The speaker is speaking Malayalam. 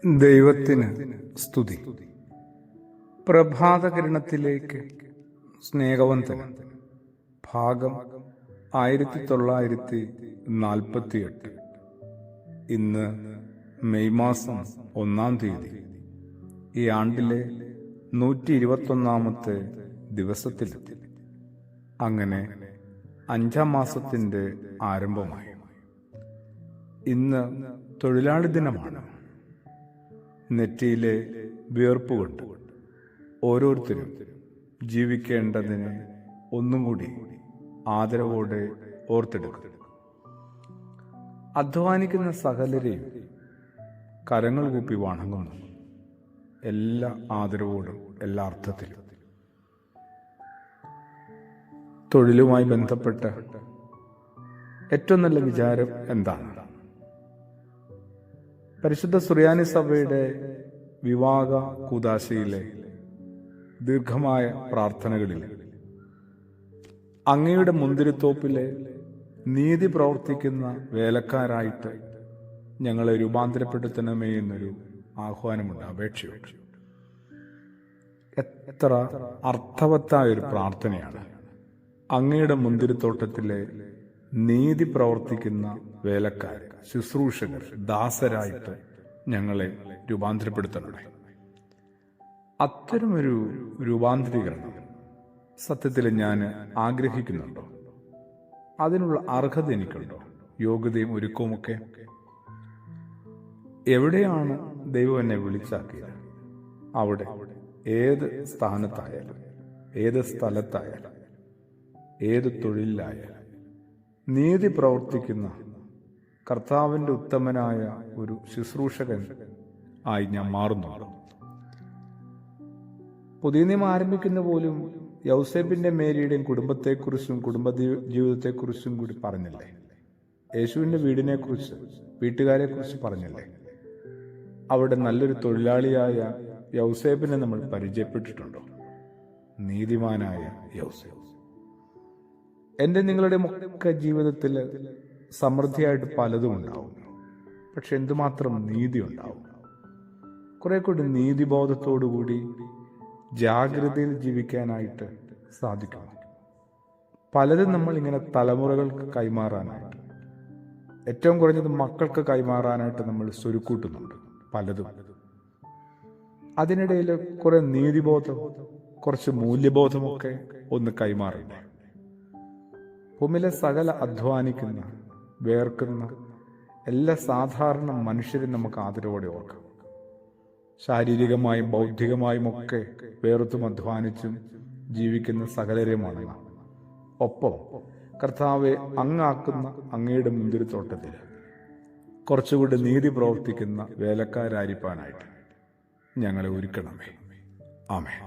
ദൈവത്തിന് സ്തുതി. പ്രഭാതകിരണത്തിലേക്ക് സ്നേഹവന്തനം. ഭാഗം 1948. ഇന്ന് മെയ് മാസം 1-ാം തീയതി. ഈ ആണ്ടിലെ 121-ാമത്തെ ദിവസത്തിലെത്തി. അങ്ങനെ 5-ാം മാസത്തിന്റെ ആരംഭമായി. ഇന്ന് തൊഴിലാളി ദിനമാണ്. നെറ്റിയിലെ വിയർപ്പുകൊണ്ട് ഓരോരുത്തരും ജീവിക്കേണ്ടതിന് ഒന്നും കൂടി ആദരവോടെ ഓർത്തെടുക്കും. അധ്വാനിക്കുന്ന സകലരെയും കരങ്ങൾ കൂപ്പി വണങ്ങുന്നു. എല്ലാ ആദരവോടും എല്ലാ അർത്ഥത്തിലും. തൊഴിലുമായി ബന്ധപ്പെട്ട ഏറ്റവും നല്ല വിചാരം എന്താണ്? പരിശുദ്ധ സുറിയാനി സഭയുടെ വിവാഹ കൂദാശയിലെ ദീർഘമായ പ്രാർത്ഥനകളിൽ അങ്ങയുടെ മുന്തിരിത്തോപ്പിലെ നീതി പ്രവർത്തിക്കുന്ന വേലക്കാരായിട്ട് ഞങ്ങളെ രൂപാന്തരപ്പെടുത്തണമേ എന്നൊരു ആഹ്വാനമുണ്ട്, അപേക്ഷയുണ്ട്. എത്ര അർത്ഥവത്തായ ഒരു പ്രാർത്ഥനയാണ്! അങ്ങയുടെ മുന്തിരിത്തോട്ടത്തിലെ നീതി പ്രവർത്തിക്കുന്ന വേലക്കാർ, ശുശ്രൂഷകർ, ദാസരായിട്ട് ഞങ്ങളെ രൂപാന്തരപ്പെടുത്തണമേ. അത്തരമൊരു രൂപാന്തരീകരണം സത്യത്തിൽ ഞാൻ ആഗ്രഹിക്കുന്നുണ്ടോ? അതിനുള്ള അർഹത എനിക്കുണ്ടോ? യോഗ്യതയും ഒരുക്കവുമൊക്കെ? എവിടെയാണ് ദൈവം എന്നെ വിളിച്ചാക്കിയത്, അവിടെ ഏത് സ്ഥാനത്തായാലും, ഏത് സ്ഥലത്തായാലും, ഏത് തൊഴിലായാലും നീതി പ്രവർത്തിക്കുന്ന കർത്താവിൻ്റെ ഉത്തമനായ ഒരു ശുശ്രൂഷകൻ ആയി ഞാൻ മാറുന്നുള്ളൂ. പുതിയ നിയമം ആരംഭിക്കുന്ന പോലും യൗസേപ്പിന്റെ മേരിയുടെയും കുടുംബത്തെക്കുറിച്ചും കുടുംബ ജീവിതത്തെക്കുറിച്ചും കൂടി പറഞ്ഞില്ലേ? യേശുവിൻ്റെ വീടിനെക്കുറിച്ച്, വീട്ടുകാരെക്കുറിച്ച് പറഞ്ഞില്ലേ? അവിടെ നല്ലൊരു തൊഴിലാളിയായ യൗസേപ്പിനെ നമ്മൾ പരിചയപ്പെട്ടിട്ടുണ്ടോ? നീതിമാനായ യൗസേപ്പ്. എൻ്റെ നിങ്ങളുടെ ഒക്കെ ജീവിതത്തിൽ സമൃദ്ധിയായിട്ട് പലതും ഉണ്ടാവും. പക്ഷെ എന്തുമാത്രം നീതി ഉണ്ടാവും? കുറെ കൂടി നീതിബോധത്തോടുകൂടി ജാഗ്രതയിൽ ജീവിക്കാനായിട്ട് സാധിക്കും. പലതും നമ്മൾ ഇങ്ങനെ തലമുറകൾക്ക് കൈമാറാനായിട്ട്, ഏറ്റവും കുറഞ്ഞത് മക്കൾക്ക് കൈമാറാനായിട്ട് നമ്മൾ സ്വരുക്കൂട്ടുന്നുണ്ട് പലതും. അതിനിടയിൽ കുറെ നീതിബോധം, കുറച്ച് മൂല്യബോധമൊക്കെ ഒന്ന് കൈമാറണ്ടേ? ഭൂമിയിലെ സകല അധ്വാനിക്കുന്ന, വേർക്കുന്ന എല്ലാ സാധാരണ മനുഷ്യരും നമുക്ക് ആദരവോടെ ഓർക്കാം. ശാരീരികമായും ബൗദ്ധികമായും ഒക്കെ വേർത്തും അധ്വാനിച്ചും ജീവിക്കുന്ന സകലരെയുമാണ്. ഒപ്പം കർത്താവെ അങ്ങാക്കുന്ന അങ്ങയുടെ മുന്തിരിത്തോട്ടത്തിൽ കുറച്ചുകൂടി നീതി പ്രവർത്തിക്കുന്ന വേലക്കാരായിരിക്കാനായിട്ട് ഞങ്ങളെ ഒരുക്കണമേ. ആമേൻ.